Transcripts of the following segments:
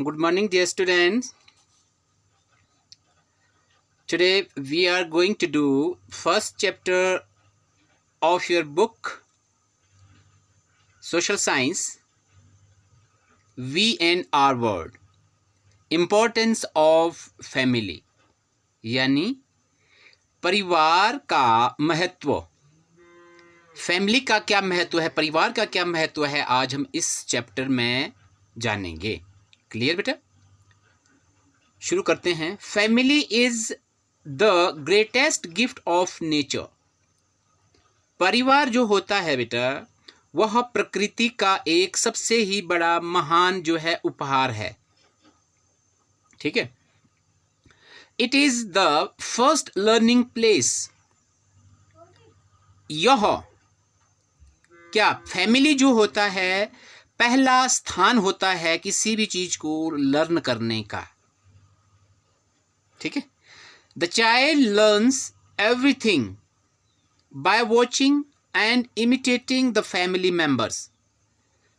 Good morning, dear students. Today we are going to do first chapter of your book Social Science, We and Our World. Importance of Family, यानी परिवार का महत्व। Family का क्या महत्व है, परिवार का क्या महत्व है, आज हम इस चैप्टर में जानेंगे। क्लियर बेटा? शुरू करते हैं। Family is the greatest gift of nature. परिवार जो होता है बेटा, वह प्रकृति का एक सबसे ही बड़ा महान जो है उपहार है। ठीक है। It is the first learning place. यह क्या फैमिली जो होता है पहला स्थान होता है किसी भी चीज को लर्न करने का। ठीक है। The child learns everything by watching and imitating the family members.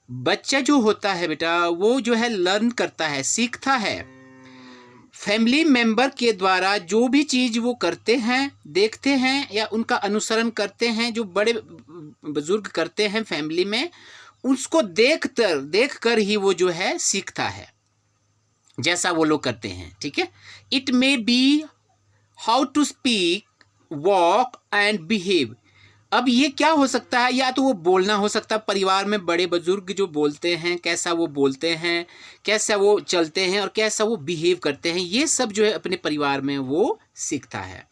बच्चा जो होता है बेटा, वो जो है लर्न करता है, सीखता है फैमिली मेंबर के द्वारा। जो भी चीज वो करते हैं, देखते हैं या उनका अनुसरण करते हैं, जो बड़े बुजुर्ग करते हैं फैमिली में, उसको देख कर ही वो जो है सीखता है, जैसा वो लोग करते हैं। ठीक है। It may be how to speak, walk and behave. अब ये क्या हो सकता है, या तो वो बोलना हो सकता है, परिवार में बड़े बुजुर्ग जो बोलते हैं, कैसा वो बोलते हैं, कैसा वो चलते हैं और कैसा वो बिहेव करते हैं, ये सब जो है अपने परिवार में वो सीखता है।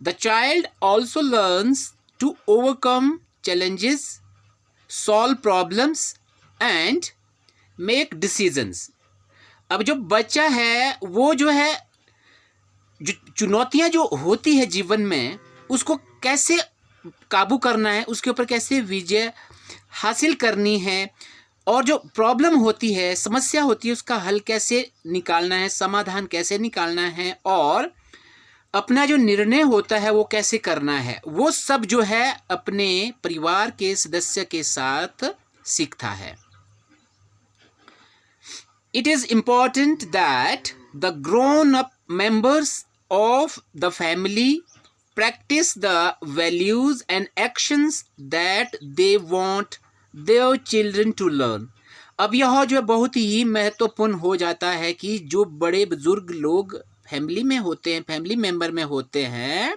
The child also learns to overcome challenges, solve problems and make decisions. अब जो बच्चा है वो जो है, जो चुनौतियां जो होती है जीवन में, उसको कैसे काबू करना है, उसके ऊपर कैसे विजय हासिल करनी है, और जो प्रॉब्लम होती है, समस्या होती है, उसका हल कैसे निकालना है, समाधान कैसे निकालना है, और अपना जो निर्णय होता है वो कैसे करना है, वो सब जो है अपने परिवार के सदस्य के साथ सीखता है। It is important that the grown-up members of the family practice the values and actions that they want their children to learn. अब यह जो है बहुत ही महत्वपूर्ण हो जाता है कि जो बड़े बुजुर्ग लोग फैमिली में होते हैं, फैमिली मेंबर में होते हैं,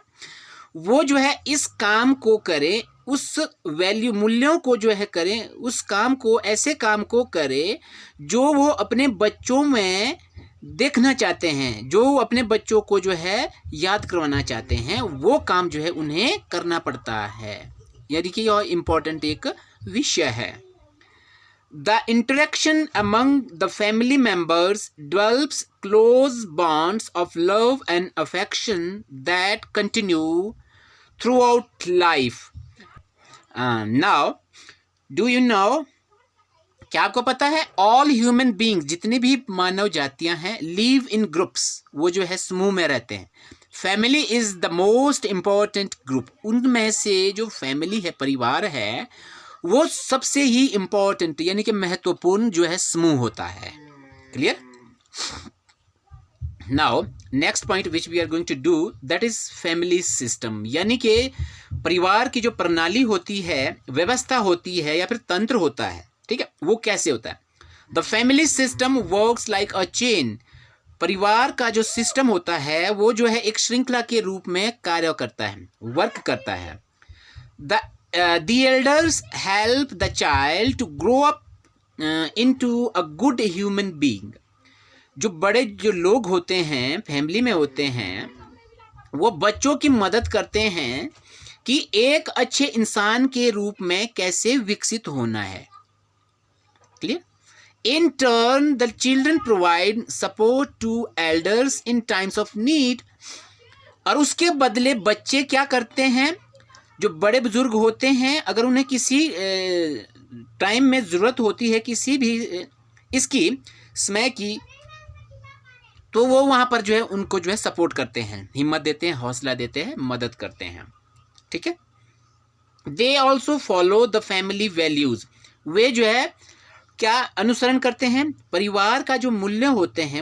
वो जो है इस काम को करें, उस वैल्यू मूल्यों को जो है करें, उस काम को, ऐसे काम को करें जो वो अपने बच्चों में देखना चाहते हैं, जो अपने बच्चों को जो है याद करवाना चाहते हैं, वो काम जो है उन्हें करना पड़ता है। यानी कि यह इम्पोर्टेंट एक विषय है। The interaction among the family members develops close bonds of love and affection that continue through out life. Now do you no, क्या आपको पता है, ऑल ह्यूमन बींग्स, जितनी भी मानव जातियां हैं, लिव इन ग्रुप्स, वो जो है समूह में रहते हैं। Family is the most important group. उनमें से जो फैमिली है, परिवार है, वो सबसे ही इम्पॉर्टेंट यानी कि महत्वपूर्ण जो है समूह होता है। Clear? Now next point which we are going to do, that is family system. यानी कि परिवार की जो प्रणाली होती है, व्यवस्था होती है, या फिर तंत्र होता है, ठीक है, वो कैसे होता है। The family system works like a chain. परिवार का जो सिस्टम होता है वो जो है एक श्रृंखला के रूप में कार्य करता है, वर्क करता है। The elders help the child to grow up into a good human being. जो बड़े जो लोग होते हैं फैमिली में होते हैं, वो बच्चों की मदद करते हैं कि एक अच्छे इंसान के रूप में कैसे विकसित होना है। Clear? In turn, the children provide support to elders in times of need. और उसके बदले बच्चे क्या करते हैं, जो बड़े बुजुर्ग होते हैं, अगर उन्हें किसी टाइम में ज़रूरत होती है किसी भी इसकी समय की, तो वो वहाँ पर जो है उनको जो है सपोर्ट करते हैं, हिम्मत देते हैं, हौसला देते हैं, मदद करते हैं। ठीक है। They also follow the family values. वे जो है क्या अनुसरण करते हैं? परिवार का जो मूल्य होते हैं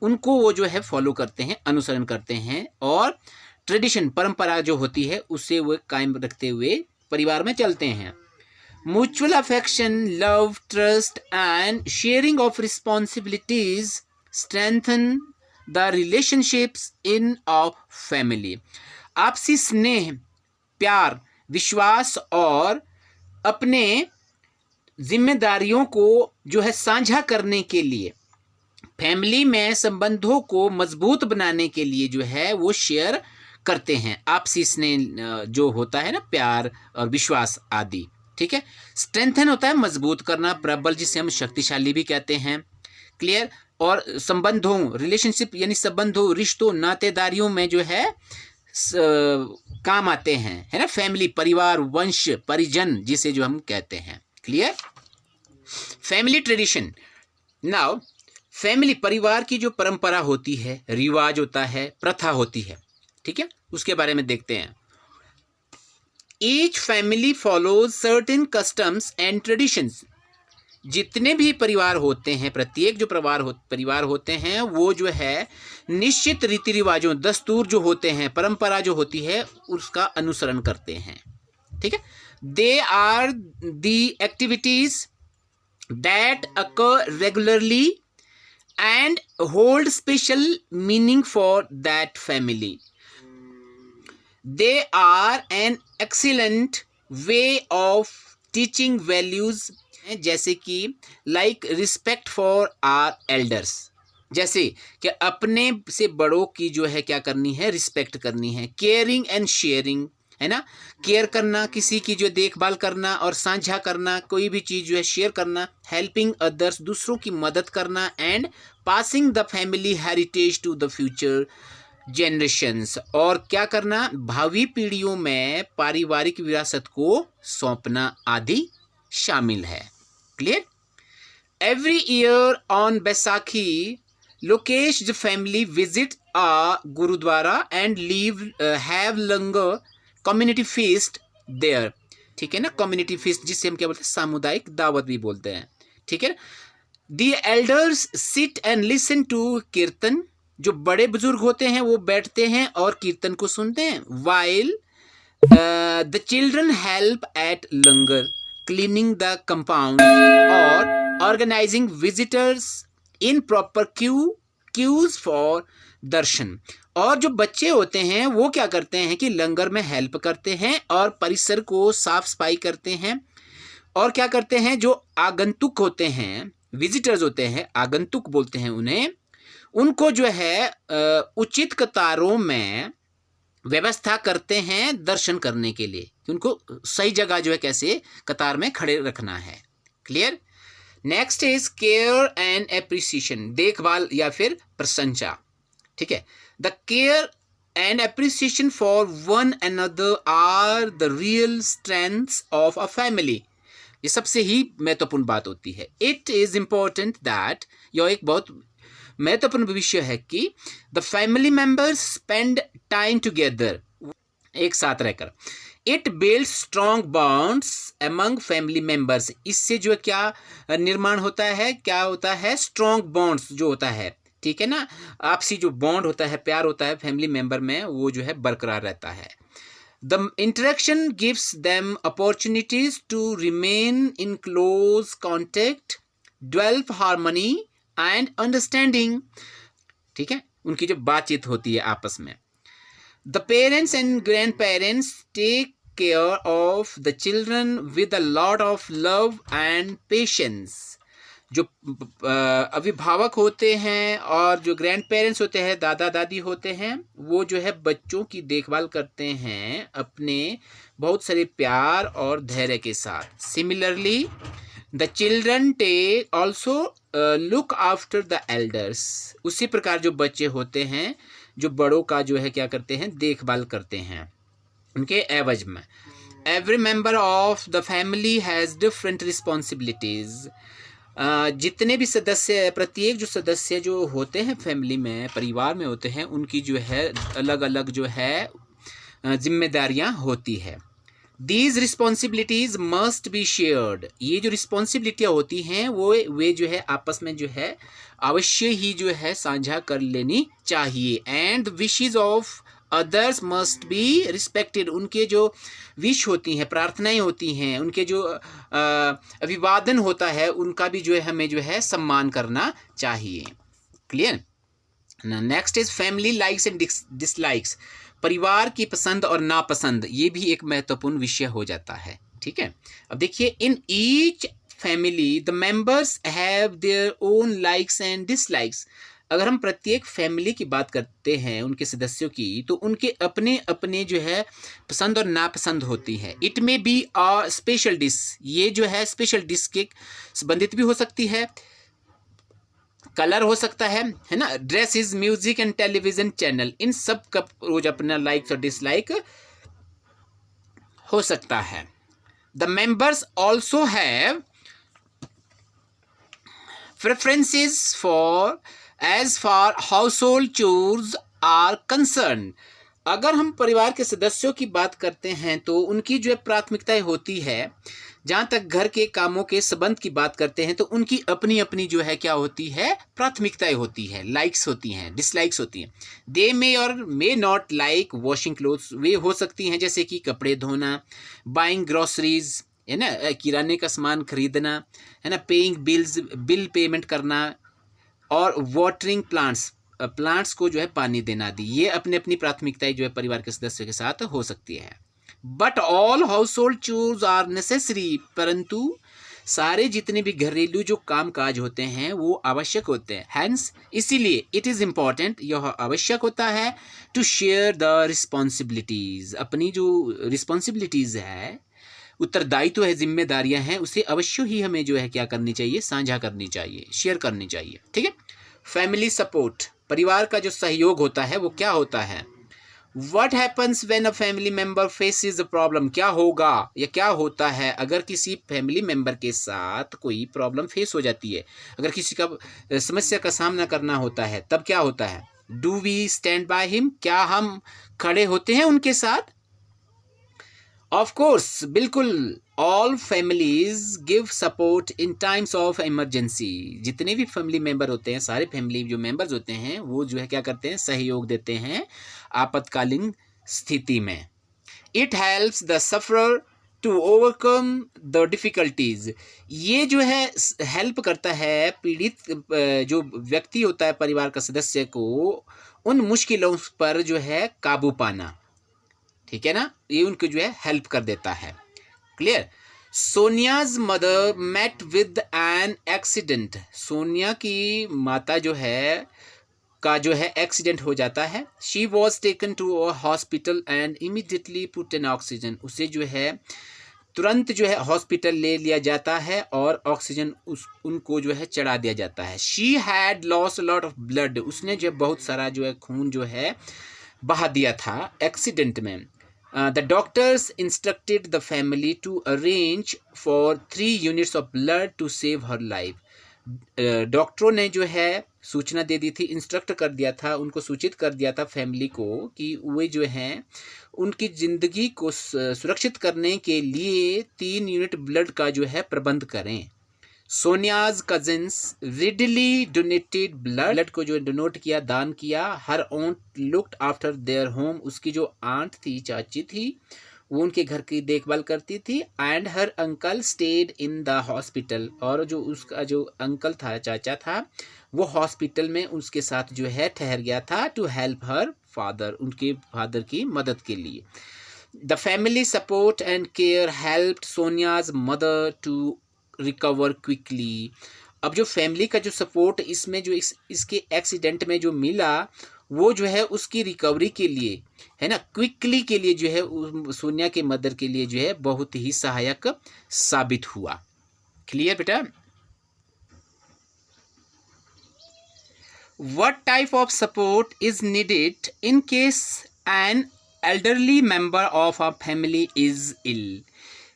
उनको वो जो है फॉलो करते हैं, अनुसरण करते हैं, और ट्रेडिशन, परंपरा जो होती है उससे वो कायम रखते हुए परिवार में चलते हैं। Mutual affection, love, trust and sharing of responsibilities strengthen the relationships in a family. आपसी स्नेह, प्यार, विश्वास और अपने जिम्मेदारियों को जो है साझा करने के लिए, फैमिली में संबंधों को मजबूत बनाने के लिए जो है वो शेयर करते हैं। आपसी स्नेह जो होता है ना, प्यार और विश्वास आदि, ठीक है। स्ट्रेंथन होता है मजबूत करना, प्रबल जिसे हम शक्तिशाली भी कहते हैं, क्लियर। और संबंधों, रिलेशनशिप यानी संबंधों, रिश्तों, नातेदारियों में जो है काम आते हैं, है ना। फैमिली, परिवार, वंश, परिजन जिसे जो हम कहते हैं, clear. Family tradition. Now family, परिवार की जो परंपरा होती है, रिवाज होता है, प्रथा होती है, ठीक है, उसके बारे में देखते हैं। Each family follows certain customs and traditions. जितने भी परिवार होते हैं, प्रत्येक जो परिवार होते हैं वो जो है निश्चित रीति रिवाजों, दस्तूर जो होते हैं, परंपरा जो होती है उसका अनुसरण करते हैं, ठीक है। They are the activities that occur regularly and hold special meaning for that family. They are an excellent way of teaching values, जैसे कि like respect for our elders, जैसे कि अपने से बड़ों की जो है क्या करनी है, रिस्पेक्ट करनी है। केयरिंग एंड शेयरिंग, है ना, केयर करना, किसी की जो देखभाल करना और साझा करना, कोई भी चीज़ जो है शेयर करना। हेल्पिंग अदर्स, दूसरों की मदद करना। And passing the family heritage to the future generations, और क्या करना, भावी पीढ़ियों में पारिवारिक विरासत को सौंपना आदि शामिल है, clear. Every year on Baisakhi, Lokesh family visit a gurdwara and leave have langar community feast there, ठीक है ना। कम्युनिटी फीस्ट जिसे हम क्या बोलते हैं, सामुदायिक दावत भी बोलते हैं, ठीक है। The elders sit and listen to kirtan, जो बड़े बुजुर्ग होते हैं वो बैठते हैं और कीर्तन को सुनते हैं। While the children help at langar, cleaning the compound और organizing visitors in proper queues for darshan. और जो बच्चे होते हैं वो क्या करते हैं कि लंगर में हेल्प करते हैं और परिसर को साफ सफाई करते हैं। और क्या करते हैं, जो आगंतुक होते हैं, विजिटर्स होते हैं, आगंतुक बोलते हैं उन्हें, उनको जो है उचित कतारों में व्यवस्था करते हैं दर्शन करने के लिए, कि उनको सही जगह जो है कैसे कतार में खड़े रखना है, clear. Next is care and appreciation, देखभाल या फिर प्रशंसा, ठीक है। The care and appreciation for one another are the real strengths of a family. ये सबसे ही महत्वपूर्ण बात होती है। इट इज इम्पोर्टेंट दैट, यह एक बहुत महत्वपूर्ण विषय है कि the family members spend time together, एक साथ रहकर। It builds strong bonds among family members, इससे जो क्या निर्माण होता है, क्या होता है, स्ट्रॉन्ग बॉन्ड्स जो होता है, ठीक है ना। आपसी जो बॉन्ड होता है, प्यार होता है फैमिली मेंबर में, वो जो है बरकरार रहता है। The interaction gives them opportunities to remain in close contact, develop harmony and understanding, ठीक है, उनकी जो बातचीत होती है आपस में। The parents and grandparents take care of the children with a lot of love and patience. जो अभिभावक होते हैं और जो ग्रैंड पेरेंट्स होते हैं, दादा दादी होते हैं, वो जो है बच्चों की देखभाल करते हैं अपने बहुत सारे प्यार और धैर्य के साथ। Similarly the children take also look after the elders, उसी प्रकार जो बच्चे होते हैं जो बड़ों का जो है क्या करते हैं, देखभाल करते हैं उनके एवज में। Every member of the family has different responsibilities. जितने भी सदस्य, प्रत्येक जो सदस्य जो होते हैं फैमिली में, परिवार में होते हैं, उनकी जो है अलग अलग जो है जिम्मेदारियां होती है। These responsibilities must be shared, ये जो रिस्पॉन्सिबिलिटियाँ होती हैं वो वे जो है आपस में जो है अवश्य ही जो है साझा कर लेनी चाहिए। And wishes of others must be respected, उनके जो विश होती हैं, प्रार्थनाएं होती हैं, उनके जो अभिवादन होता है उनका भी जो है हमें जो है सम्मान करना चाहिए। Clear. Next is family likes and dislikes, परिवार की पसंद और नापसंद, ये भी एक महत्वपूर्ण विषय हो जाता है। ठीक है, अब देखिए in each family the members have their own likes and dislikes, अगर हम प्रत्येक फैमिली की बात करते हैं उनके सदस्यों की, तो उनके अपने अपने जो है पसंद और नापसंद होती है। इट में बी अ स्पेशल डिश, ये जो है स्पेशल डिश के संबंधित भी हो सकती है, कलर हो सकता है ना, dress is, music and television channel, इन सब का रोज अपना लाइक्स और डिसलाइक हो सकता है। The members also have preferences for as far household chores are concern, अगर हम परिवार के सदस्यों की बात करते हैं तो उनकी जो प्राथमिकताएं होती है, जहाँ तक घर के कामों के संबंध की बात करते हैं तो उनकी अपनी अपनी जो है क्या होती है, प्राथमिकताएं होती है, लाइक्स होती हैं, डिसलाइक्स होती हैं। दे मे और may not like washing clothes, वे हो सकती हैं जैसे कि कपड़े धोना, बाइंग ग्रोसरीज है ना, किराने का सामान खरीदना है ना, पेइंग बिल्स, बिल पेमेंट करना, और वाटरिंग प्लांट्स को जो है पानी देना दी, ये अपनी अपनी प्राथमिकताएं जो है परिवार के सदस्यों के साथ हो सकती है। But all household chores are necessary, परंतु सारे जितने भी घरेलू जो काम काज होते हैं वो आवश्यक होते हैं। हैंस इसीलिए इट इज़ इम्पॉर्टेंट, यह आवश्यक होता है टू शेयर द रिस्पॉन्सिबिलिटीज़, अपनी जो रिस्पॉन्सिबिलिटीज़ है, उत्तरदायित्व है, जिम्मेदारियां हैं, उसे अवश्य ही हमें जो है क्या करनी चाहिए, साझा करनी चाहिए, शेयर करनी चाहिए। ठीक है। फैमिली सपोर्ट, परिवार का जो सहयोग होता है वो क्या होता है। What happens when a family member faces a problem, क्या होगा या क्या होता है अगर किसी फैमिली मेंबर के साथ कोई प्रॉब्लम फेस हो जाती है, अगर किसी का समस्या का सामना करना होता है तब क्या होता है। Do we stand by him, क्या हम खड़े होते हैं उनके साथ। ऑफ कोर्स, बिल्कुल, all families give support in times of emergency, जितने भी फैमिली मेंबर होते हैं, सारे फैमिली जो मेंबर्स होते हैं वो जो है क्या करते हैं, सहयोग देते हैं आपातकालीन स्थिति में। It helps the sufferer to overcome the difficulties, ये जो है हेल्प करता है पीड़ित जो व्यक्ति होता है परिवार का सदस्य को उन मुश्किलों पर जो है काबू पाना। ठीक है ना, ये उनको जो है हेल्प कर देता है। Clear. Sonia's mother met with an accident, Sonia की माता जो है का जो है एक्सीडेंट हो जाता है। She was taken to a hospital and immediately put in oxygen, उसे जो है तुरंत जो है हॉस्पिटल ले लिया जाता है और ऑक्सीजन उनको जो है चढ़ा दिया जाता है। She had loss a lot of blood, उसने जो बहुत सारा जो है खून जो है बहा दिया था एक्सीडेंट में। The doctors instructed the family to arrange for 3 units of blood to save her life. डॉक्टरों ने जो है सूचना दे दी थी, इंस्ट्रक्ट कर दिया था, उनको सूचित कर दिया था फैमिली को कि वे जो हैं उनकी ज़िंदगी को सुरक्षित करने के लिए 3 यूनिट ब्लड का जो है प्रबंध करें। सोनियाज कजिन्स रिडली डोनेटेड ब्लड को जो डोनेट किया, दान किया। हर ऑन्ट लुक्ड आफ्टर देयर होम, उसकी जो आंट थी, चाची थी, वो उनके घर की देखभाल करती थी। And her uncle stayed in the hospital, और जो उसका जो अंकल था, चाचा था, वो हॉस्पिटल में उसके साथ जो है ठहर गया था टू हेल्प हर फादर, उनके फादर की मदद के लिए। The family support and care helped Sonia's mother to recover quickly, अब जो फैमिली का जो सपोर्ट इसमें जो इसके एक्सीडेंट में जो मिला वो जो है उसकी रिकवरी के लिए है ना, क्विकली के लिए जो है सोनिया के मदर के लिए जो है बहुत ही सहायक साबित हुआ। क्लियर बेटा। What type of support is needed in case an elderly member of a family is ill,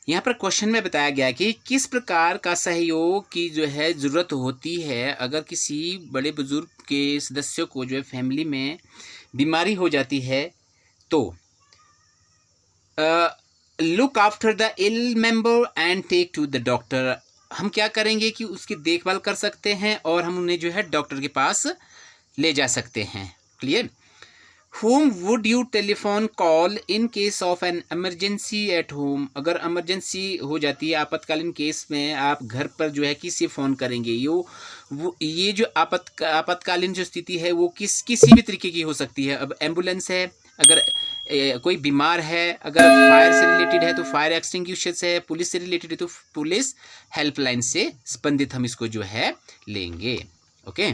यहाँ पर क्वेश्चन में बताया गया कि किस प्रकार का सहयोग की जो है ज़रूरत होती है अगर किसी बड़े बुजुर्ग के सदस्यों को जो है फैमिली में बीमारी हो जाती है। तो look after the ill member and take to the doctor. हम क्या करेंगे कि उसकी देखभाल कर सकते हैं और हम उन्हें जो है डॉक्टर के पास ले जा सकते हैं। Clear. Whom would you telephone call in case of an emergency at home? अगर इमरजेंसी हो जाती है, आपातकालीन केस में आप घर पर जो है किसे फ़ोन करेंगे? ये जो आपातकालीन जो स्थिति है वो किसी भी तरीके की हो सकती है। अब एम्बुलेंस है, अगर कोई बीमार है, अगर फायर से रिलेटेड है तो फायर एक्सटिंग्विशर से है, पुलिस से रिलेटेड है तो पुलिस हेल्पलाइन से संबंधित हम इसको जो है लेंगे। Okay.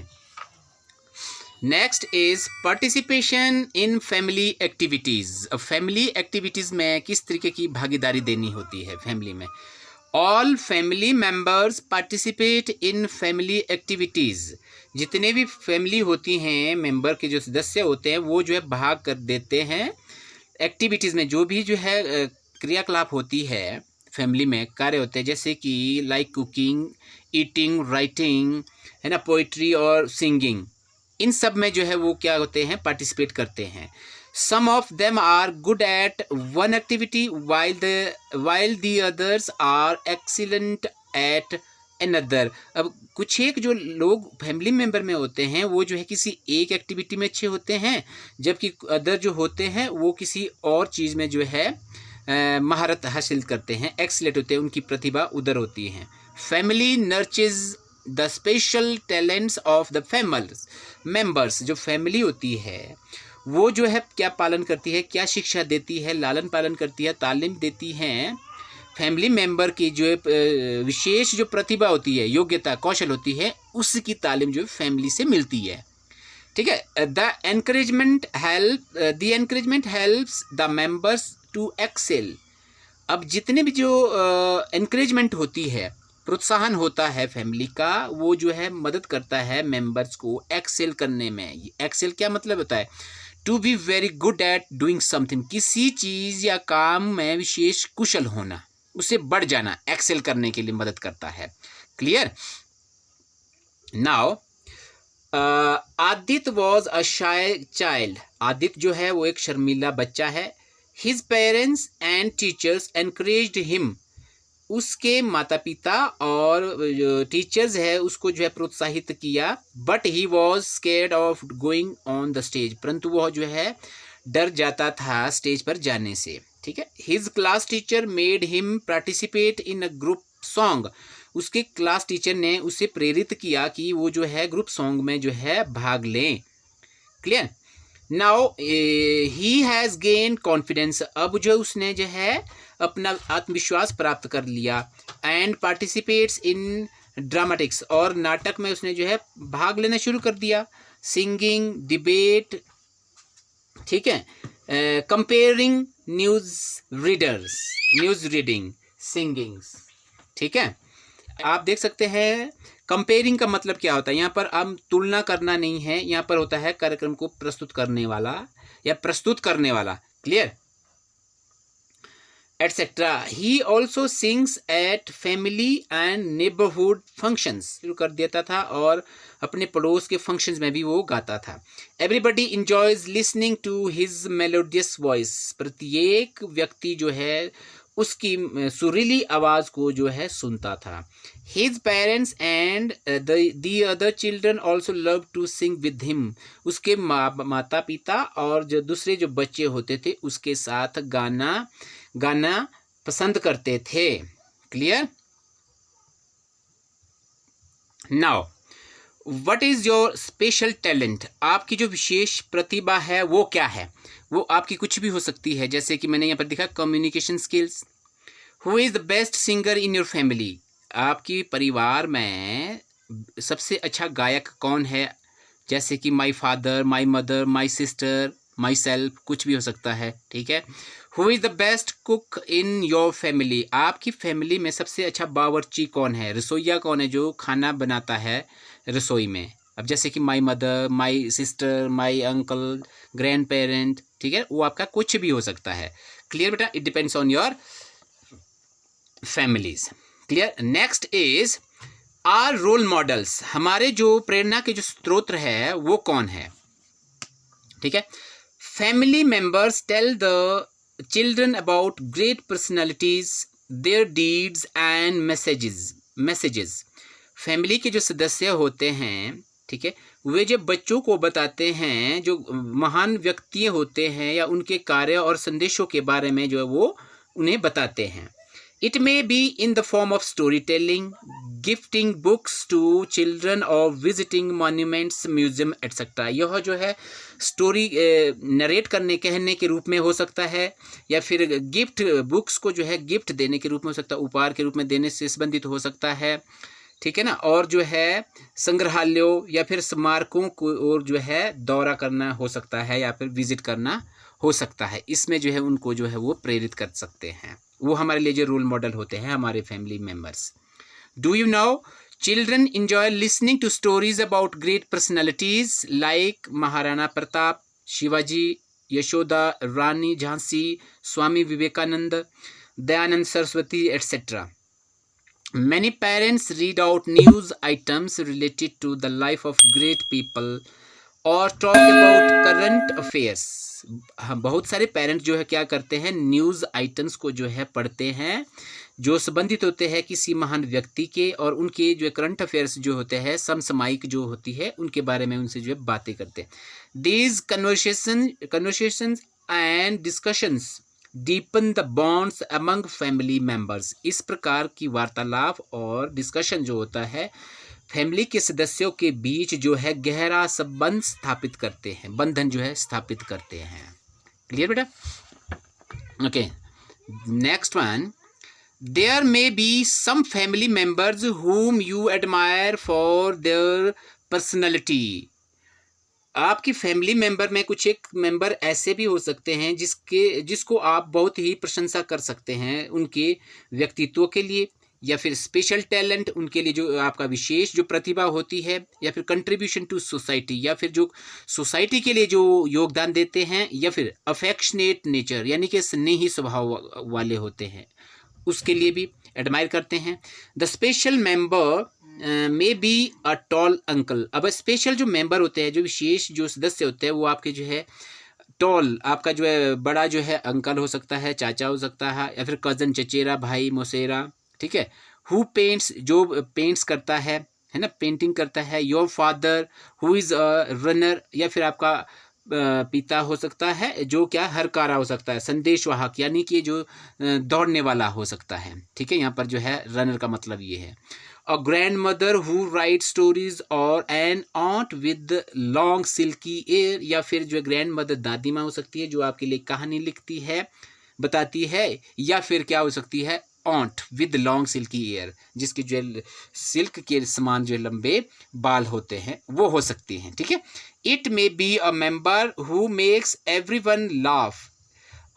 Next is participation in family activities. अब फैमिली एक्टिविटीज़ में किस तरीके की भागीदारी देनी होती है फैमिली में? All family members participate in family activities. जितने भी फैमिली होती हैं, मेंबर के जो सदस्य होते हैं वो जो है भाग कर देते हैं एक्टिविटीज़ में। जो भी जो है क्रियाकलाप होती है फैमिली में, कार्य होते हैं, जैसे कि लाइक कुकिंग, ईटिंग, राइटिंग, है ना, पोइट्री और सिंगिंग, इन सब में जो है वो क्या होते हैं, पार्टिसिपेट करते हैं। Some of them are good at one activity while the others are excellent at another. अब कुछ एक जो लोग फैमिली मेंबर में होते हैं वो जो है किसी एक एक्टिविटी में अच्छे होते हैं, जबकि अदर जो होते हैं वो किसी और चीज़ में जो है महारत हासिल करते हैं, एक्सीलेंट होते हैं, उनकी प्रतिभा उधर होती है। Family nurtures the special talents of the families members. जो फैमिली होती है वो जो है क्या पालन करती है, क्या शिक्षा देती है, लालन पालन करती है, तालीम देती हैं फैमिली मेंबर की जो विशेष जो प्रतिभा होती है, योग्यता, कौशल होती है, उसकी तालीम जो फैमिली से मिलती है। ठीक है। The encouragement helps the members to excel. अब जितने भी जो एनकरेजमेंट होती है, प्रोत्साहन होता है फैमिली का, वो जो है मदद करता है मेंबर्स को एक्सेल करने में। एक्सेल क्या मतलब होता है? To be very good at doing something. किसी चीज़ या काम में विशेष कुशल होना, उसे बढ़ जाना, एक्सेल करने के लिए मदद करता है। Clear. Now Aditya was a shy child. Aditya जो है वो एक शर्मीला बच्चा है। His parents and teachers encouraged him. उसके माता पिता और जो टीचर्स है उसको जो है प्रोत्साहित किया। But he was scared of going on the stage. परंतु वह जो है डर जाता था स्टेज पर जाने से। ठीक है। His class teacher made him participate in a group song. उसके क्लास टीचर ने उसे प्रेरित किया कि वो जो है ग्रुप सॉन्ग में जो है भाग लें। Clear. Now he has gain confidence. अब जो उसने जो है अपना आत्मविश्वास प्राप्त कर लिया। And participates in dramatics. और नाटक में उसने जो है भाग लेना शुरू कर दिया। सिंगिंग, डिबेट, ठीक है, कंपेयरिंग, न्यूज़ रीडिंग, सिंगिंग्स। ठीक है। आप देख सकते हैं कंपेयरिंग का मतलब क्या होता है। यहाँ पर हम तुलना करना नहीं है, यहाँ पर होता है कार्यक्रम को प्रस्तुत करने वाला या प्रस्तुत करने वाला। Clear. Etcetera. He also sings at family and neighbourhood functions. शुरू कर देता था और अपने पड़ोस के फंक्शंस में भी वो गाता था। Everybody enjoys listening to his melodious voice. प्रत्येक व्यक्ति जो है उसकी सुरीली आवाज़ को जो है सुनता था। His parents and the other children also love to sing with him. उसके माता पिता और जो दूसरे जो बच्चे होते थे उसके साथ गाना पसंद करते थे। Clear. Now what is your special talent. आपकी जो विशेष प्रतिभा है वो क्या है? वो आपकी कुछ भी हो सकती है, जैसे कि मैंने यहाँ पर दिखा communication skills. Who is the best singer in your family. आपकी परिवार में सबसे अच्छा गायक कौन है? जैसे कि my father, my mother, my sister, my self, कुछ भी हो सकता है। ठीक है। Who is the best cook in your family. आपकी फैमिली में सबसे अच्छा बावर्ची कौन है? रसोइया कौन है जो खाना बनाता है रसोई में? अब जैसे कि my mother, my sister, my uncle, grand parent. ठीक है। वो आपका कुछ भी हो सकता है। क्लियर बेटा। It depends on your families. Clear. Next is our role models. हमारे जो प्रेरणा के जो स्रोत है वो कौन है? ठीक है। Family members tell the children about great personalities, their deeds and messages. Family के जो सदस्य होते हैं, ठीक है, वे जब बच्चों को बताते हैं जो महान व्यक्ति होते हैं या उनके कार्य और संदेशों के बारे में जो है वो उन्हें बताते हैं. It may be in the form of storytelling, gifting books to children or visiting monuments, museum, etc. यह जो है स्टोरी नरेट करने कहने के रूप में हो सकता है या फिर गिफ्ट बुक्स को जो है गिफ्ट देने के रूप में हो सकता है, उपहार के रूप में देने से संबंधित हो सकता है, ठीक है ना. और जो है संग्रहालयों या फिर स्मारकों को और जो है दौरा करना हो सकता है या फिर विजिट करना हो सकता है. इसमें जो है उनको जो है वो प्रेरित कर सकते हैं. वो हमारे लिए जो रोल मॉडल होते हैं हमारे family members. Do you know children enjoy listening to stories about great personalities like Maharana Pratap, Shivaji, Yashoda Rani Jhansi, Swami Vivekananda, Dayanand Saraswati, etc. Many parents read out news items related to the life of great people or talk about current affairs. हम बहुत सारे parents जो है क्या करते हैं, news items को जो है पढ़ते हैं जो संबंधित होते हैं किसी महान व्यक्ति के और उनके जो करंट अफेयर्स जो होते हैं समसामयिक जो होती है उनके बारे में उनसे जो है बातें करते हैं. These conversations and discussions deepen the bonds among family members. इस प्रकार की वार्तालाप और डिस्कशन जो होता है फैमिली के सदस्यों के बीच जो है गहरा संबंध स्थापित करते हैं, बंधन जो है स्थापित करते हैं. क्लियर बेटा? Okay, next one. There may be some family members whom you admire for their personality. आपकी फैमिली मेंबर में कुछ एक मेंबर ऐसे भी हो सकते हैं जिसको आप बहुत ही प्रशंसा कर सकते हैं उनके व्यक्तित्व के लिए या फिर स्पेशल टैलेंट उनके लिए, जो आपका विशेष जो प्रतिभा होती है, या फिर कंट्रीब्यूशन टू सोसाइटी, या फिर जो सोसाइटी के लिए जो योगदान देते हैं, या फिर अफेक्शनेट नेचर यानी कि स्नेही स्वभाव वाले होते हैं, उसके लिए भी एडमायर करते हैं. The special member may be a tall uncle. अब स्पेशल जो मेंबर होते हैं, जो विशेष जो सदस्य होते हैं, वो आपके जो है टॉल, आपका जो है बड़ा जो है अंकल हो सकता है, चाचा हो सकता है, या फिर कज़न, चचेरा, भाई, मौसेरा, ठीक है. हु पेंट्स, जो पेंट्स करता है ना, पेंटिंग करता है. Your father who is a runner, या फिर आपका पिता हो सकता है जो क्या हरकारा हो सकता है, संदेशवाहक यानी कि जो दौड़ने वाला हो सकता है, ठीक है. यहाँ पर जो है रनर का मतलब ये है. A grandmother who write stories और an aunt with long silky hair, या फिर जो ग्रैंड मदर दादी माँ हो सकती है जो आपके लिए कहानी लिखती है, बताती है, या फिर क्या हो सकती है aunt with long silky hair, जिसके जो सिल्क के समान जो लंबे बाल होते हैं वो हो सकती हैं, ठीक है. It may be a member who makes everyone laugh.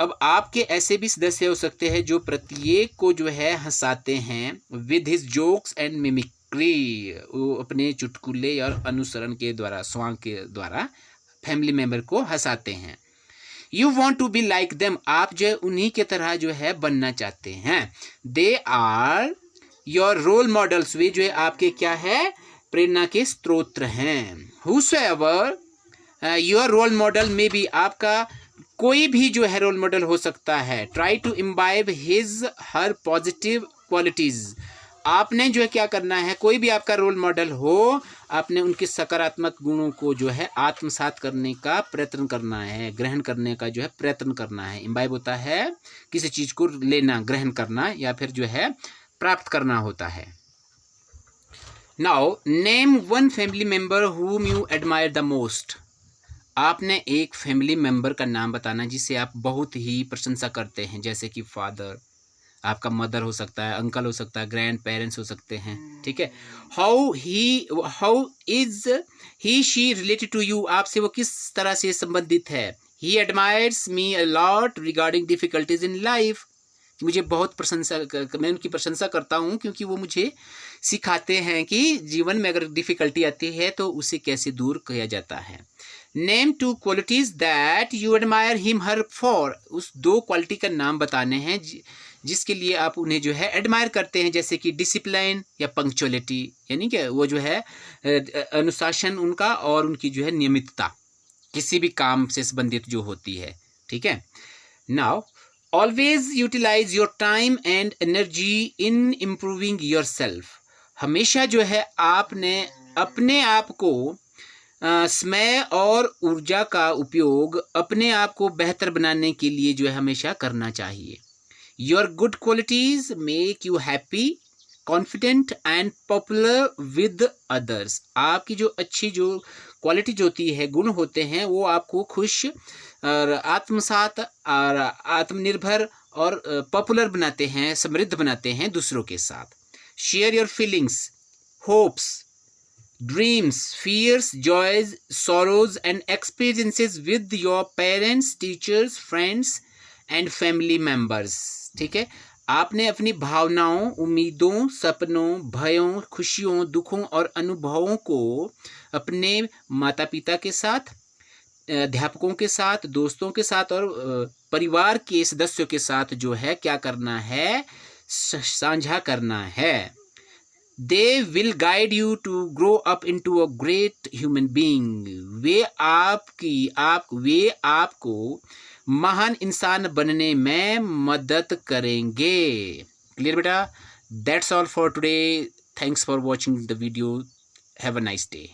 अब आपके ऐसे भी सदस्य हो सकते हैं जो प्रत्येक को जो है हंसाते हैं with his jokes and mimicry, वो अपने चुटकुले और अनुसरण के द्वारा, स्वांग के द्वारा फैमिली मेंबर को हंसाते हैं. You want to be like them, आप जो है उन्हीं के तरह जो है बनना चाहते हैं. They are your role models, वे जो है आपके क्या है प्रेरणा के स्रोत हैं. हुसोएवर योर रोल मॉडल में भी, आपका कोई भी जो है रोल मॉडल हो सकता है. Try to imbibe his her positive qualities, आपने जो है क्या करना है, कोई भी आपका रोल मॉडल हो, आपने उनके सकारात्मक गुणों को जो है आत्मसात करने का प्रयत्न करना है, ग्रहण करने का जो है प्रयत्न करना है. इम्बाइब होता है किसी चीज को लेना, ग्रहण करना, या फिर जो है प्राप्त करना होता है. Now name one family member whom you admire the most. आपने एक फैमिली मेंबर का नाम बताना जिसे आप बहुत ही प्रशंसा करते हैं, जैसे कि फादर, आपका मदर हो सकता है, अंकल हो सकता है, ग्रैंड पेरेंट्स हो सकते हैं, ठीक है. How is he she related to you, आपसे वो किस तरह से संबंधित है. He admires me a lot regarding difficulties in life, मुझे बहुत मैं उनकी प्रशंसा करता हूँ क्योंकि वो मुझे सिखाते हैं कि जीवन में अगर डिफिकल्टी आती है तो उसे कैसे दूर किया जाता है. Name two qualities that you admire him her for, उस दो क्वालिटी का नाम बताने हैं जिसके लिए आप उन्हें जो है एडमायर करते हैं, जैसे कि डिसिप्लिन या पंक्चुअलिटी, यानी कि वो जो है अनुशासन उनका और उनकी जो है नियमितता किसी भी काम से संबंधित जो होती है, ठीक है. Now always utilise your time and energy in improving yourself. हमेशा जो है आपने अपने आप को समय और ऊर्जा का उपयोग अपने आप को बेहतर बनाने के लिए जो है हमेशा करना चाहिए। Your good qualities make you happy, confident and popular with others. आपकी जो अच्छी जो क्वालिटी जो होती है, गुण होते हैं, वो आपको खुश और आत्मसात और आत्मनिर्भर और पॉपुलर बनाते हैं, समृद्ध बनाते हैं दूसरों के साथ। Share your feelings, hopes, dreams, fears, joys, sorrows and experiences with your parents, teachers, friends and family members। ठीक है, आपने अपनी भावनाओं, उम्मीदों, सपनों, भयों, खुशियों, दुखों और अनुभवों को अपने माता पिता के साथ, अध्यापकों के साथ, दोस्तों के साथ और परिवार के सदस्यों के साथ जो है क्या करना है, साझा करना है। They will guide you to grow up into a great human being। वे आपको महान इंसान बनने में मदद करेंगे। क्लियर बेटा? That's all for today। Thanks for watching the video। Have a nice day।